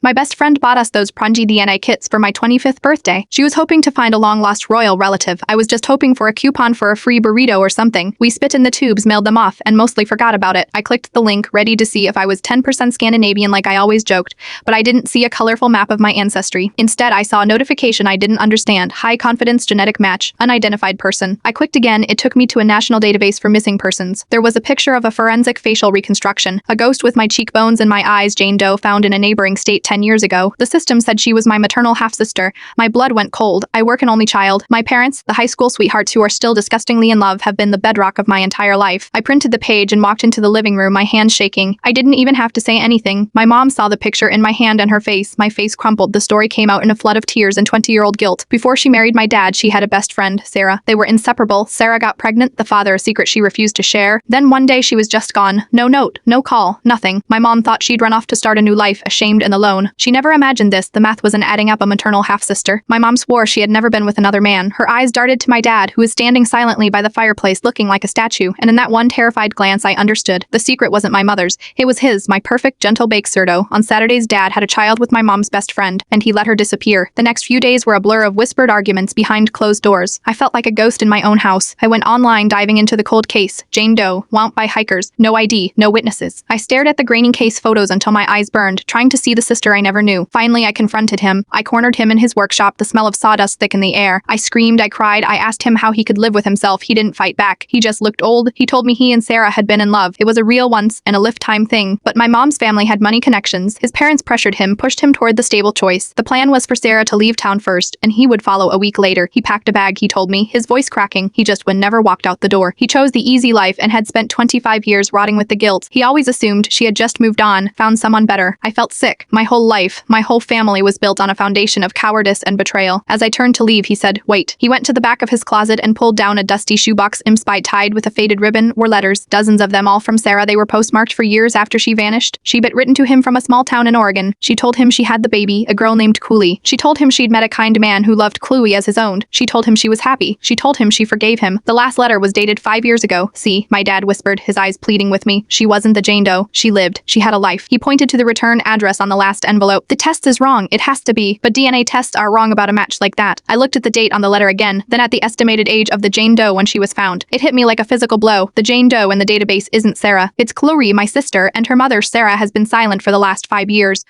My best friend bought us those Prungy DNA kits for my 25th birthday. She was hoping to find a long-lost royal relative. I was just hoping for a coupon for a free burrito or something. We spit in the tubes, mailed them off, and mostly forgot about it. I clicked the link, ready to see if I was 10% Scandinavian like I always joked, but I didn't see a colorful map of my ancestry. Instead, I saw a notification I didn't understand. High confidence genetic match. Unidentified person. I clicked again. It took me to a national database for missing persons. There was a picture of a forensic facial reconstruction. A ghost with my cheekbones and my eyes, Jane Doe, found in a neighboring state 10 years ago. The system said she was my maternal half-sister. My blood went cold. I work an only child. My parents, the high school sweethearts who are still disgustingly in love, have been the bedrock of my entire life. I printed the page and walked into the living room, my hands shaking. I didn't even have to say anything. My mom saw the picture in my hand and her face. My face crumpled. The story came out in a flood of tears and 20-year-old guilt. Before she married my dad, she had a best friend, Sarah. They were inseparable. Sarah got pregnant, the father a secret she refused to share. Then one day she was just gone. No note, no call, nothing. My mom thought she'd run off to start a new life, ashamed and alone. She never imagined this. The math wasn't adding up. A maternal half-sister. My mom swore she had never been with another man. Her eyes darted to my dad, who was standing silently by the fireplace looking like a statue, and in that one terrified glance I understood. The secret wasn't my mother's. It was his, my perfect, gentle baked Cerdo. On Saturdays, Dad had a child with my mom's best friend, and he let her disappear. The next few days were a blur of whispered arguments behind closed doors. I felt like a ghost in my own house. I went online, diving into the cold case. Jane Doe, wound by hikers. No ID, no witnesses. I stared at the graining case photos until my eyes burned, trying to see the sister I never knew. Finally, I confronted him. I cornered him in his workshop, the smell of sawdust thick in the air. I screamed, I cried, I asked him how he could live with himself. He didn't fight back. He just looked old. He told me he and Sarah had been in love. It was a real once and a lifetime thing. But my mom's family had money connections. His parents pressured him, pushed him toward the stable choice. The plan was for Sarah to leave town first, and he would follow a week later. He packed a bag, he told me, his voice cracking. He just would never walked out the door. He chose the easy life and had spent 25 years rotting with the guilt. He always assumed she had just moved on, found someone better. I felt sick. My whole life, my whole family was built on a foundation of cowardice and betrayal. As I turned to leave, he said, "Wait." He went to the back of his closet and pulled down a dusty shoebox tied with a faded ribbon. Were letters, dozens of them, all from Sarah. They were postmarked for years after she vanished. She'd written to him from a small town in Oregon. She told him she had the baby, a girl named Cooley. She told him she'd met a kind man who loved Chloe as his own. She told him she was happy. She told him she forgave him. The last letter was dated 5 years ago. "See," my dad whispered, his eyes pleading with me. "She wasn't the Jane Doe. She lived. She had a life." He pointed to the return address on the last envelope. "The test is wrong. It has to be. But DNA tests are wrong about a match like that." I looked at the date on the letter again, then at the estimated age of the Jane Doe when she was found. It hit me like a physical blow. The Jane Doe in the database isn't Sarah. It's Chloe, my sister, and her mother, Sarah, has been silent for the last 5 years.